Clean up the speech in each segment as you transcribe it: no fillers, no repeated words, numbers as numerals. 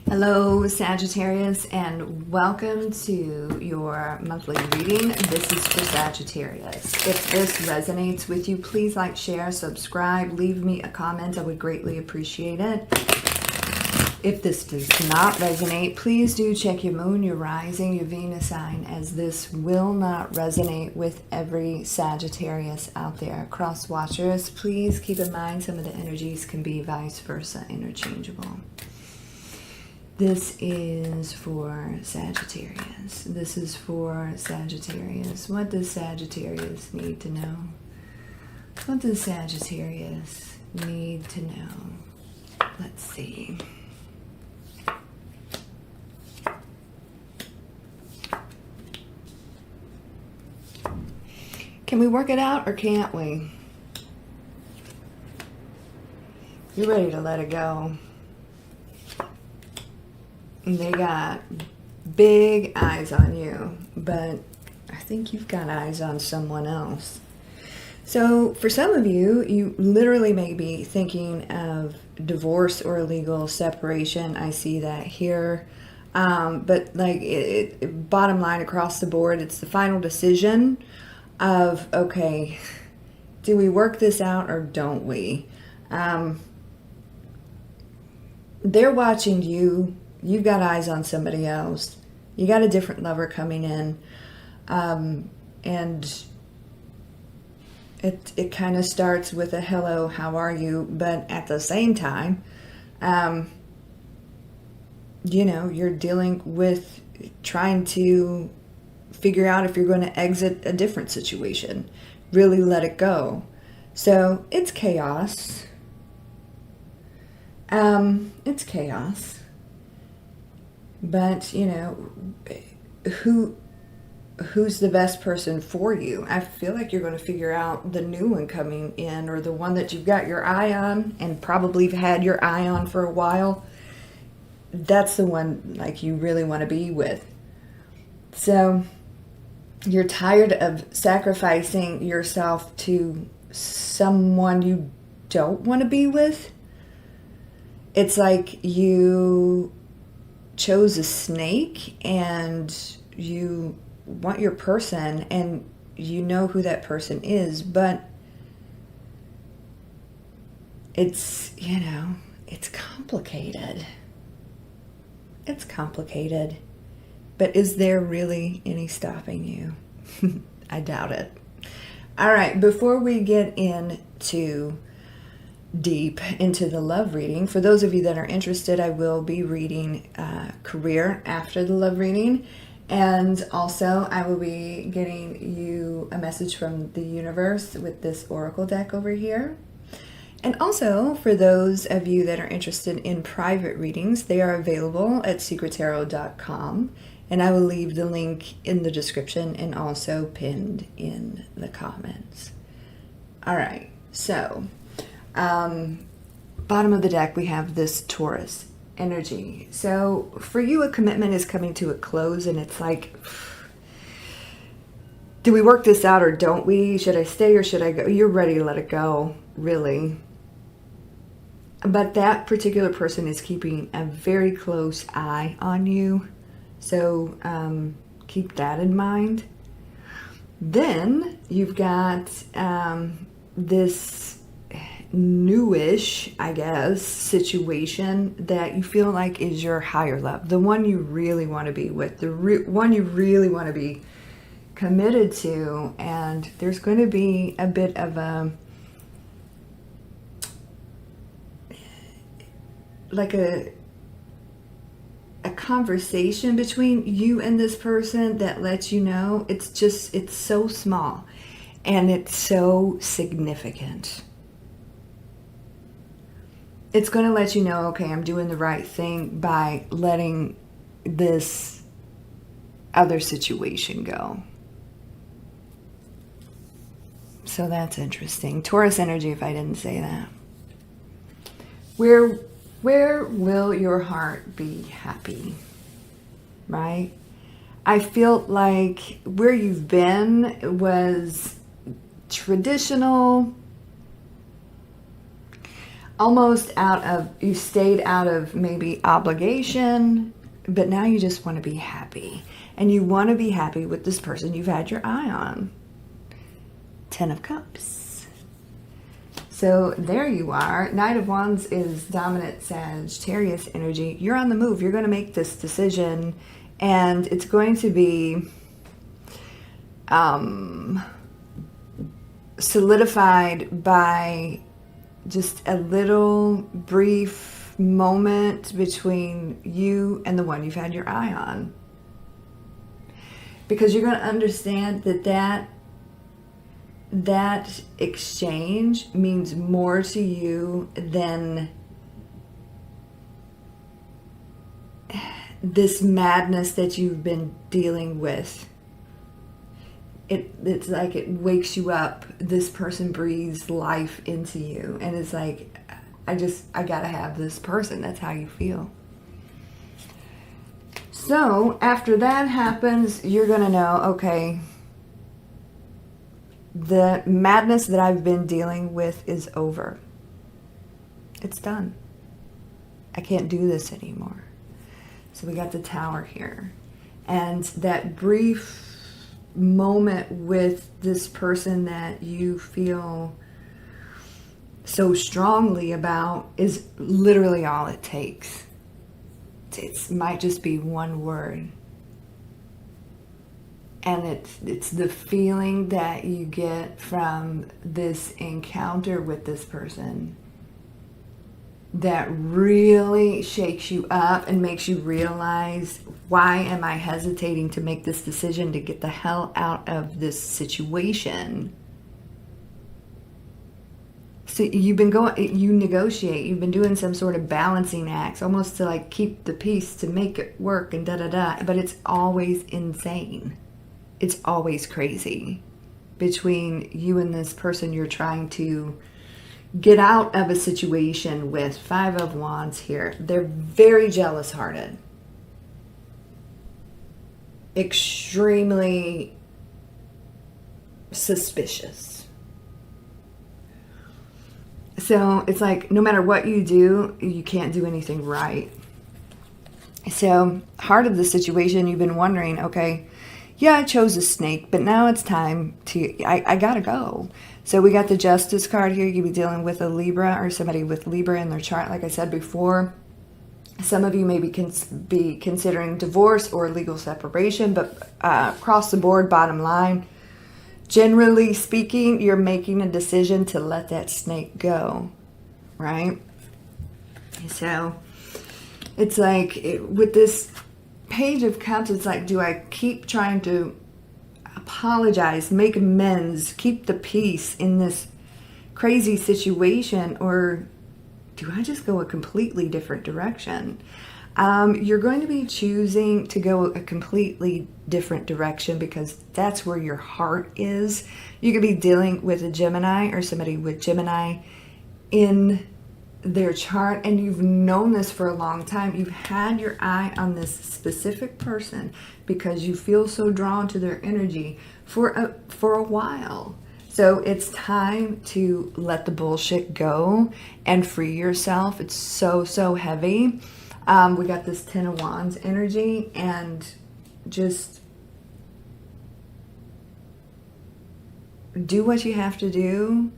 Hello Sagittarius, and welcome to your monthly reading. This is for Sagittarius. If this resonates with you, please like, share, subscribe, leave me a comment. I would greatly appreciate it. If this does not resonate, please do check your moon, your rising, your Venus sign, as this will not resonate with every Sagittarius out there. Cross watchers, please keep in mind some of the energies can be vice versa interchangeable. This is for Sagittarius. This is for Sagittarius. What does Sagittarius need to know? What does Sagittarius need to know? Let's see. Can we work it out or can't we? You're ready to let it go. They got big eyes on you, but I think you've got eyes on someone else. So for some of you, you literally may be thinking of divorce or legal separation. I see that here. But like bottom line across the board, it's the final decision of, okay, do we work this out or don't we? They're watching you. You've got eyes on somebody else. You got a different lover coming in. And it kind of starts with a hello, how are you? But at the same time, you're dealing with trying to figure out if you're going to exit a different situation. Really let it go. So it's chaos. It's chaos. But, who's the best person for you? I feel like you're going to figure out the new one coming in, or the one that you've got your eye on and probably have had your eye on for a while. That's the one like you really want to be with. So you're tired of sacrificing yourself to someone you don't want to be with. It's like you chose a snake and you want your person and you know who that person is, but it's complicated. It's complicated. But is there really any stopping you? I doubt it. All right, before we get deep into the love reading, for those of you that are interested, I will be reading career after the love reading, and also I will be getting you a message from the universe with this oracle deck over here. And also for those of you that are interested in private readings, they are available at secrettarot.com, and I will leave the link in the description and also pinned in the comments. All right, so bottom of the deck, we have this Taurus energy. So for you, a commitment is coming to a close, and it's like, do we work this out or don't we? Should I stay or should I go? You're ready to let it go, really. But that particular person is keeping a very close eye on you. So keep that in mind. Then you've got this newish, I guess, situation that you feel like is your higher love, the one you really want to be with, the one you really want to be committed to. And there's going to be a bit of a conversation between you and this person that lets you know it's so small and it's so significant. It's going to let you know, okay, I'm doing the right thing by letting this other situation go. So that's interesting. Taurus energy, if I didn't say that. Where will your heart be happy? Right? I feel like where you've been was traditional. almost you stayed out of maybe obligation, but now you just want to be happy. And you want to be happy with this person you've had your eye on. 10 of Cups. So there you are. Knight of Wands is dominant Sagittarius energy. You're on the move. You're going to make this decision, and it's going to be solidified by just a little brief moment between you and the one you've had your eye on. Because you're going to understand that exchange means more to you than this madness that you've been dealing with. It's like it wakes you up. This person breathes life into you, and it's like, I gotta have this person. That's how you feel. So after that happens, you're gonna know, okay, the madness that I've been dealing with is over. It's done. I can't do this anymore. So we got the Tower here. And that brief moment with this person that you feel so strongly about is literally all it takes. It might just be one word. And it's the feeling that you get from this encounter with this person that really shakes you up and makes you realize, why am I hesitating to make this decision to get the hell out of this situation? So you negotiate, you've been doing some sort of balancing acts, almost to like keep the peace, to make it work and but it's always insane. It's always crazy between you and this person you're trying to get out of a situation with. 5 of Wands here. They're very jealous-hearted. Extremely suspicious. So it's like, no matter what you do, you can't do anything right. So, heart of the situation, you've been wondering, okay, yeah, I chose a snake, but now it's time I gotta go. So we got the Justice card here. You could be dealing with a Libra or somebody with Libra in their chart, like I said before. Some of you may be considering divorce or legal separation, but across the board, bottom line, generally speaking, you're making a decision to let that snake go, right? So it's like, with this Page of Cups, it's like, do I keep trying to apologize, make amends, keep the peace in this crazy situation, or do I just go a completely different direction? You're going to be choosing to go a completely different direction because that's where your heart is. You could be dealing with a Gemini or somebody with Gemini in their chart, and you've known this for a long time. You've had your eye on this specific person because you feel so drawn to their energy for a while. So it's time to let the bullshit go and free yourself. It's so heavy. We got this 10 of Wands energy, and just do what you have to do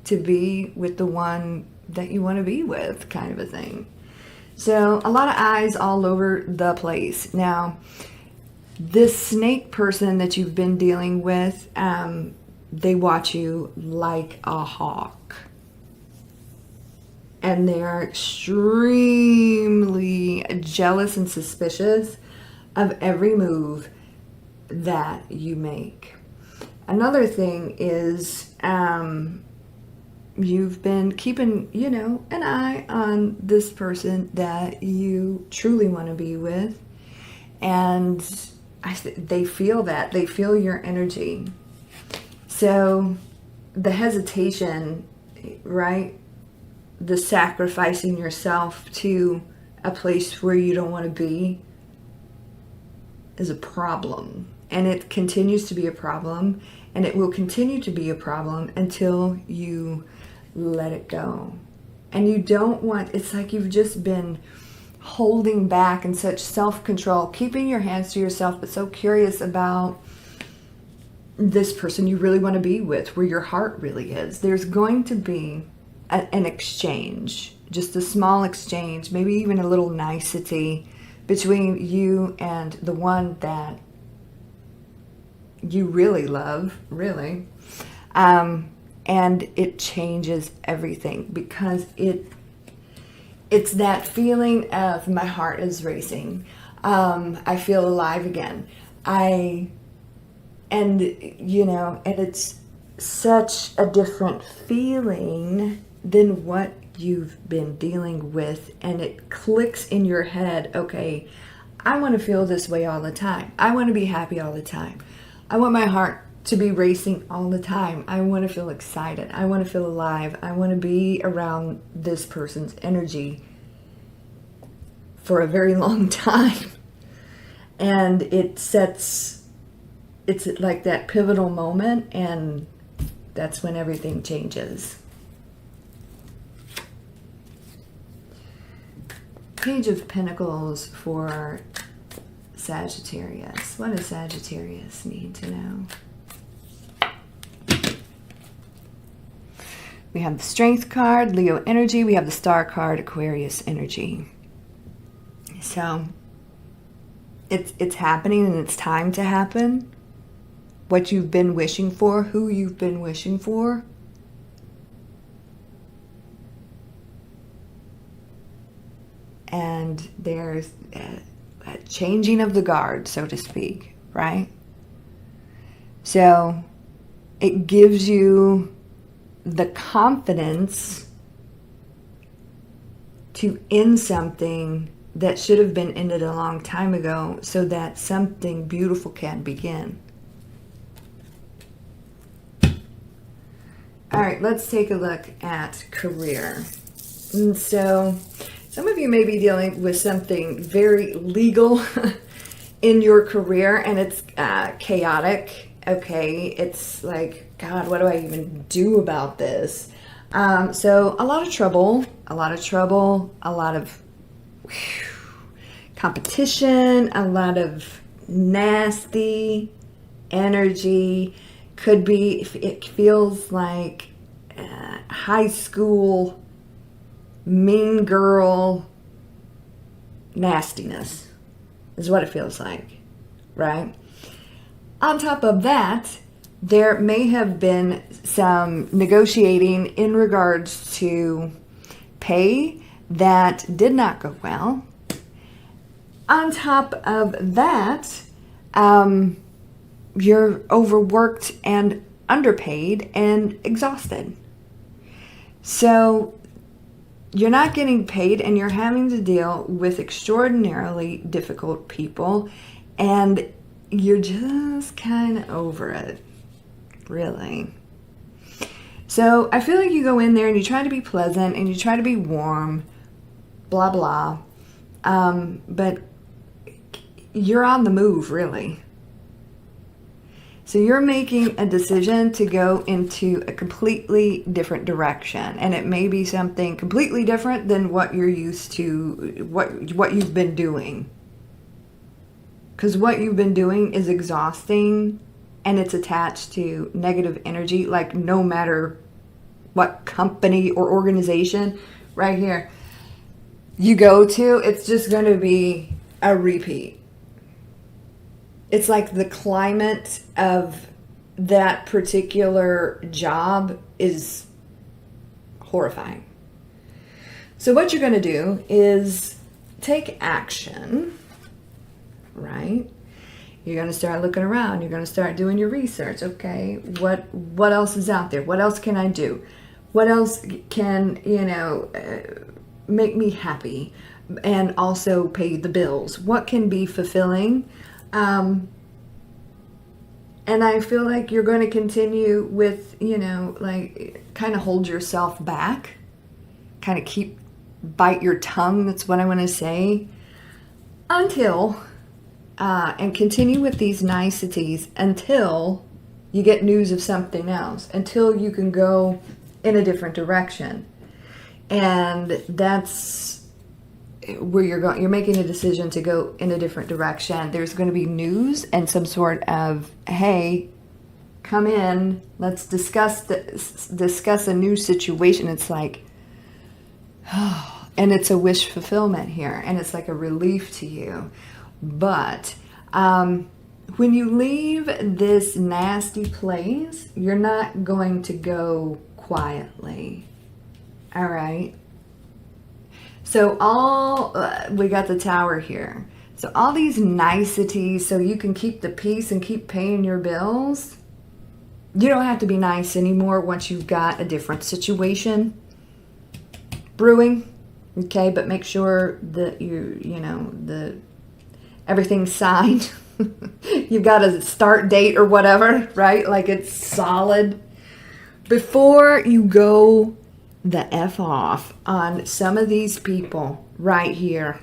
to be with the one that you want to be with, kind of a thing. So a lot of eyes all over the place. Now, this snake person that you've been dealing with, they watch you like a hawk. And they are extremely jealous and suspicious of every move that you make. Another thing is, you've been keeping, an eye on this person that you truly want to be with. And they feel that. They feel your energy. So the hesitation, right? The sacrificing yourself to a place where you don't want to be is a problem. And it continues to be a problem. And it will continue to be a problem until you let it go. And you don't want, it's like you've just been holding back in such self-control, keeping your hands to yourself, but so curious about this person you really want to be with, where your heart really is. There's going to be an exchange, just a small exchange, maybe even a little nicety between you and the one that you really love, really. And it changes everything, because it's that feeling of my heart is racing. I feel alive again. And it's such a different feeling than what you've been dealing with. And it clicks in your head, okay, I want to feel this way all the time. I want to be happy all the time. I want my heart to be racing all the time. I want to feel excited. I want to feel alive. I want to be around this person's energy for a very long time. And it's like that pivotal moment, and that's when everything changes. Page of Pentacles for Sagittarius. What does Sagittarius need to know? We have the Strength card, Leo energy. We have the Star card, Aquarius energy. So it's happening, and it's time to happen. What you've been wishing for, who you've been wishing for. And there's a changing of the guard, so to speak, right? So it gives you the confidence to end something that should have been ended a long time ago, so that something beautiful can begin. All right, let's take a look at career. And so some of you may be dealing with something very legal in your career, and it's chaotic. Okay, it's like, God, what do I even do about this? So a lot of trouble, a lot of competition, a lot of nasty energy. Could be, it feels like high school mean girl nastiness is what it feels like, right? On top of that, there may have been some negotiating in regards to pay that did not go well. On top of that, you're overworked and underpaid and exhausted. So you're not getting paid, and you're having to deal with extraordinarily difficult people, and you're just kind of over it, really. So I feel like you go in there and you try to be pleasant and you try to be warm, blah, blah. But you're on the move, really. So you're making a decision to go into a completely different direction. And it may be something completely different than what you're used to, what you've been doing. Because what you've been doing is exhausting, and it's attached to negative energy, like no matter what company or organization, right here, you go to, it's just going to be a repeat. It's like the climate of that particular job is horrifying. So what you're going to do is take action, right? You're going to start looking around. You're going to start doing your research. Okay, what else is out there? What else can I do? What else can, make me happy and also pay the bills? What can be fulfilling? And I feel like you're going to continue with, kind of hold yourself back, kind of bite your tongue. That's what I want to say, until, and continue with these niceties until you get news of something else, until you can go in a different direction. And that's where you're going. You're making a decision to go in a different direction. There's going to be news and some sort of, hey, come in, let's discuss a new situation. It's like, oh, and it's a wish fulfillment here, and it's like a relief to you. But when you leave this nasty place, you're not going to go quietly. All right. So we got the Tower here. So all these niceties so you can keep the peace and keep paying your bills. You don't have to be nice anymore once you've got a different situation brewing. Okay, but make sure that everything's signed. You've got a start date or whatever, right? Like it's solid. Before you go the F off on some of these people right here.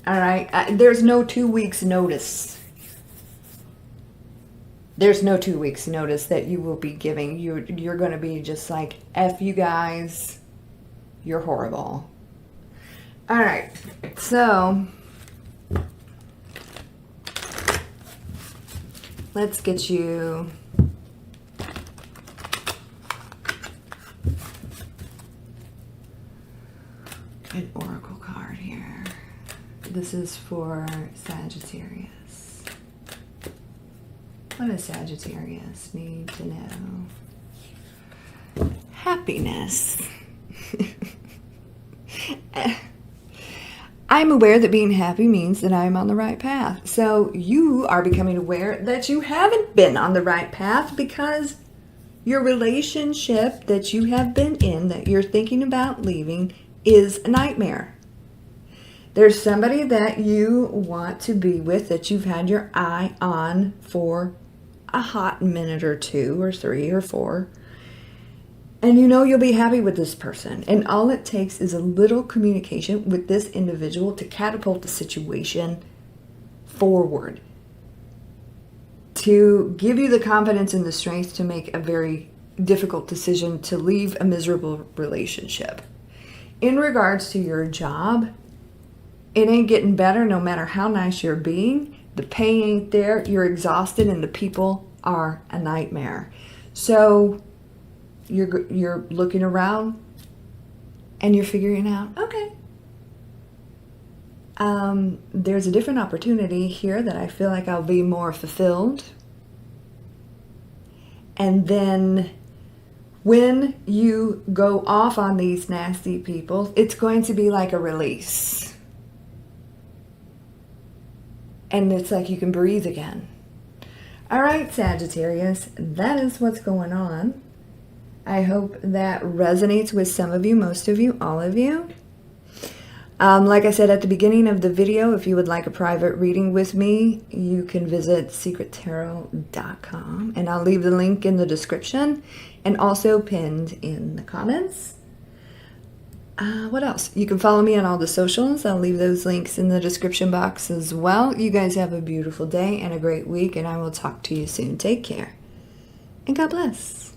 All right. There's no 2 weeks notice. There's no 2 weeks notice that you will be giving. You're going to be just like, F you guys. You're horrible. All right. So let's get you an oracle card here. This is for Sagittarius. What does Sagittarius need to know? Happiness. I'm aware that being happy means that I'm on the right path. So you are becoming aware that you haven't been on the right path because your relationship that you have been in, that you're thinking about leaving, is a nightmare. There's somebody that you want to be with that you've had your eye on for a hot minute or 2 or 3 or 4. And you know you'll be happy with this person. And all it takes is a little communication with this individual to catapult the situation forward. To give you the confidence and the strength to make a very difficult decision to leave a miserable relationship. In regards to your job, it ain't getting better no matter how nice you're being. The pay ain't there. You're exhausted and the people are a nightmare. So you're looking around and you're figuring out, okay, there's a different opportunity here that I feel like I'll be more fulfilled. And then when you go off on these nasty people, it's going to be like a release. And it's like you can breathe again. All right, Sagittarius, that is what's going on. I hope that resonates with some of you, most of you, all of you. Like I said at the beginning of the video, if you would like a private reading with me, you can visit secrettarot.com, and I'll leave the link in the description and also pinned in the comments. What else? You can follow me on all the socials. I'll leave those links in the description box as well. You guys have a beautiful day and a great week, and I will talk to you soon. Take care, and God bless.